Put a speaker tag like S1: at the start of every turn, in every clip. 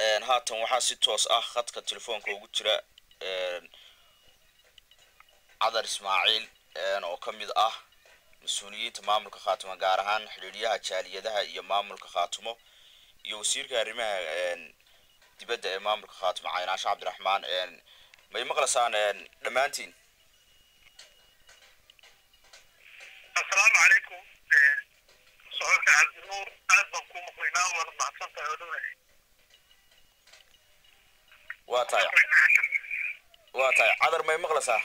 S1: haatan waxaa si toos ah khadka telefoonka ugu jira cadar ismaaciil oo ka mid ah mas-uuliyiinta maamulka khaatumo gaar ahaan xidhiidhyaha jaaliyadaha iyo maamulka khaatumo iyo wasiirka arrimaha dibadda ee maamulka khaatumo caynaashe cabdiraxmaan may maqlasaan dhammaantiin
S2: السلام عليكم صحيح عبد النور أهلاكم مقينا ورمحصنت أولوه
S1: واتاي عذر ما يمغلسا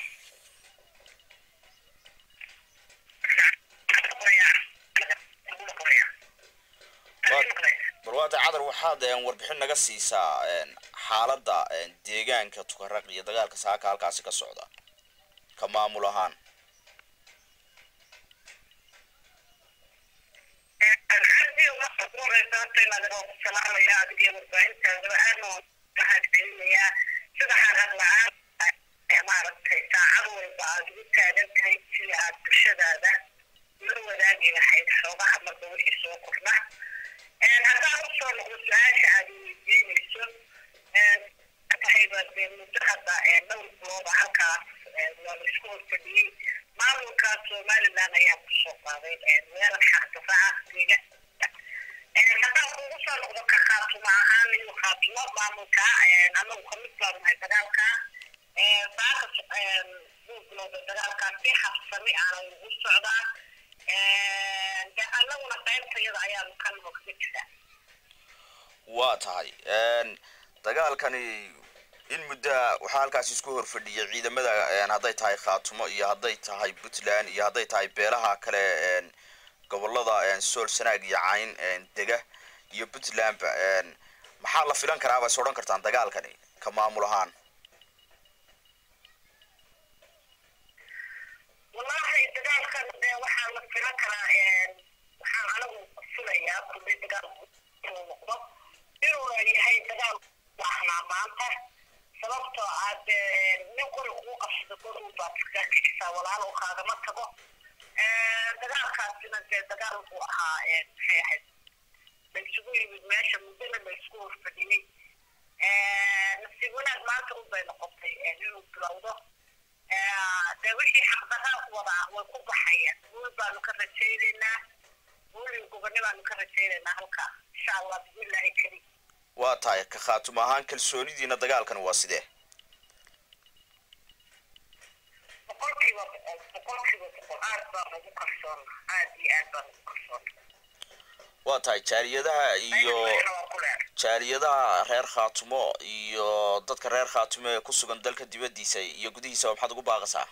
S1: برواتا عذر وحاد warbixin naga siisaa xaaladda deegaanka tukaraq iyo dagaalka saaka halkaas ka socda ka maamul ahaan
S2: السلام يا أدي وربعين سنة أنا sida xaqad la'aan maaragtay saacad walba aad ugu taagan tahay si aad bulshadaada la wadaagi lahayd xoogaha marka wixii soo kordha haddaan usoo noqdo su-aasha aad weydiinayso tahayba dee muddo hadda dhowr bilooda halkaas waa la isku horfadhiyey maamulka somaliland ayaa kusoo qaaday weerar xaq difaaca deega haddaan kugu soo noqdo ka khaatumo ahaan iyo khaatumo maamulka anagu kamid baan nahay dagaalka saaka buuglooda dagaalkaasi habsami aanan ugu socdaa anaguna qaybtayada ayaanu ka noqda jira
S1: waa tahay dagaalkani in muddo waxaa halkaas isku horfadhiyay ciidamada hadday tahay khaatumo iyo hadday tahay puntland iyo hadday tahay beelaha kale gobolada sool sanaag iyo cayn dega iyo puntland maxaa la filan karaa bay odhan kartaan dagaalkani ka maamul ahaan
S2: wallahi dagaalkan dee waxaa la filan karaa waxaan anagu filayaa kulli dagaal inuu noqdo inuu yahay dagaal waaxnaa maanta sababtoo aad nin qori kugu qabsado qori u baad iskaga kixisaa walaalo kaagama tago dagaalkaasina dee dagaal buu ahaa maxay ahayd la isugu yimid meesha muddana la isku horfadhiyey nasiib wanaag maanta unbay noqotay inuu bilowdo dee wixii xaqdarraa wadaa way ku baxayaan guul baanu ka rajaynaynaa guul iyo goboni baanu ka rajaynaynaa halkaa insha allah bismillaahi kariim
S1: waa tahay ka khaatumo ahaan kalsoonidiina dagaalkan waa sidee
S2: boqolkiiba boqol aad baan ugu kalsoona aad iyo aad baan ugu kalsoona
S1: waa tahay jaaliyadaha reer khaatumo iyo dadka reer khaatumo ee ku sugan dalka dibadiisa iyo gudihiisa maxaad ugu baaqaysaa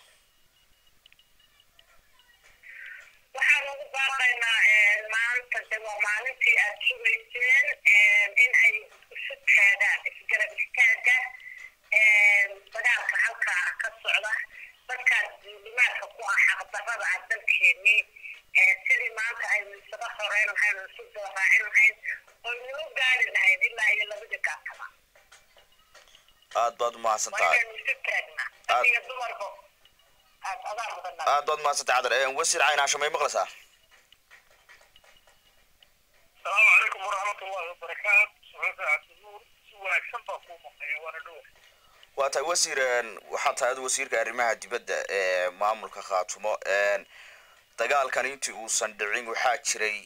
S2: waxaan ugu baaqaynaa maanta de waa maalintii aad sugayseen in ay isu taagaan isgarab istaaga dagaalka halkaa ka socda dadkaas duulimaadka ku ah xaqdarrada ah dalkeenii sidii maanta aynu isaga horeyn lahayn oo isu soo raacin lahayn oo nagu gaari lahayd ilaa iyo labada gaabtaba
S1: aad baad umahadsantahay
S2: waaynu isu taagnaa adiga dumarba adaa mudanaa
S1: aad baad umahadsantahay cadar wasiir caynaashe may maqlaysaa
S2: السلام عليكم ورحمة الله وبركاته صحيح عبد النور سوى أكسنطة قومة وانا دور
S1: waa tahay wasiir waxaa tahay wasiirka arrimaha dibadda ee maamulka khaatumo dagaalkan intii uusan dhicin waxaa jiray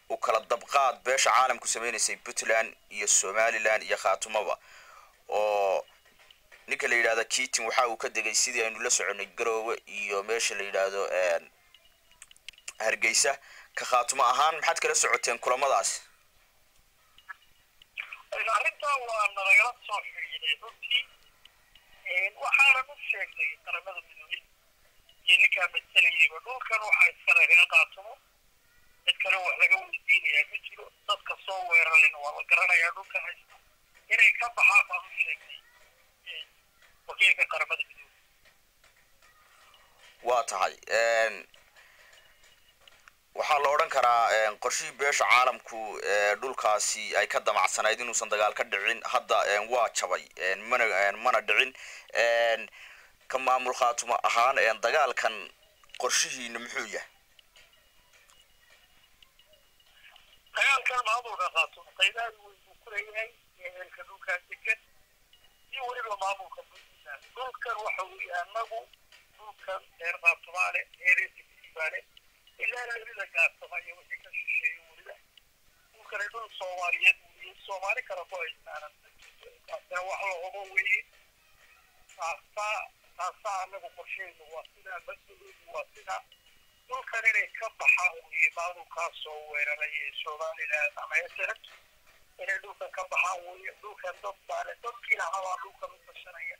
S1: u kala dabqaad beesha caalamku sameynaysay puntland iyo somaliland iyo khaatumoba oo ninka la yidhaahdo keating waxa uu ka degay sidii aynu la soconay garoowe iyo meesha la yidhaahdo hargeysa ka khaatumo ahaan maxaad kala socoteen kulamadaas
S2: arrintaa waa nagala soo xiriiray runtii waxaana u sheegnay qaramada midoobay iyo ninkaa masalayayba dhulkan waxaa iskale reer khaatumo cid kale wax laga weydiinayaa ma jiro dadka soo weerarayna waa la garanayaa dhulka haysta inay ka baxaan baan u sheegnay wakiilka qaramada midoobay
S1: waa tahay waxaa la odhan karaa qorshihii beesha caalamku dhulkaasi ay ka damacsanayd inuusan dagaal ka dhicin hadda waa jabay mana dhicin ka maamul khaatumo ahaan dagaalkan qorshihiina muxuu yahay
S2: dagaalkan maamulka khaatumo qaybaha
S3: aad weyn buu ku leeyahay ehelka dhulkaas degan iyo weliba maamulka puntland dhulkan waxa weeye annagu dhulkan reer qaatumaale reeresibaale ilaa labada gaasama iyo wixii ka shisheeyo weliba dhulkani dhul soomaaliyeed weliye soomaali kale ku haysaanan kaasina wax la hubo weeye taasaa annagu qorsheynu waa sidaa mas-uuliyidu waa sidaa dhulkan inay ka baxaan weeye maamulkaas soo weeraray ee somaliland ama esarat inay dhulkan ka baxaan weeye dhulkan dad baale dadkiina habaa dhulkan u tashanaya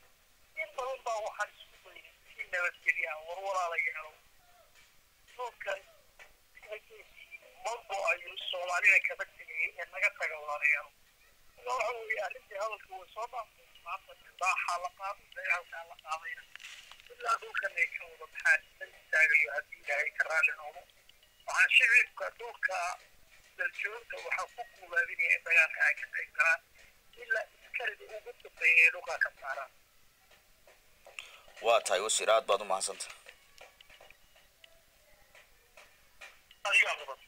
S3: in badan baa waxaan isku dayay si nabadgelya war walaalayaalo dhulkan mabo ayuu soomaalida kaba tegayay ee naga taga walaalayaalo ila waxa weeye arrintii hadalka way soo dhaaftay maanta baaxaa la qaaday dagaalkaa la qaadayna ilaa dhulkan ay ka wada baxaan la istaagayo haddii ilaahay ka raalli noqdo waxaan shicibka dhulka daljoogta waxaa ku guulaadinaya in dagaalka ay ka qayb galaan ilaa iskarida ugu dambeeya ee dhulkaa ka saaraan
S1: waa tahay wasiir aad baad u mahadsanta
S3: adigaa mudan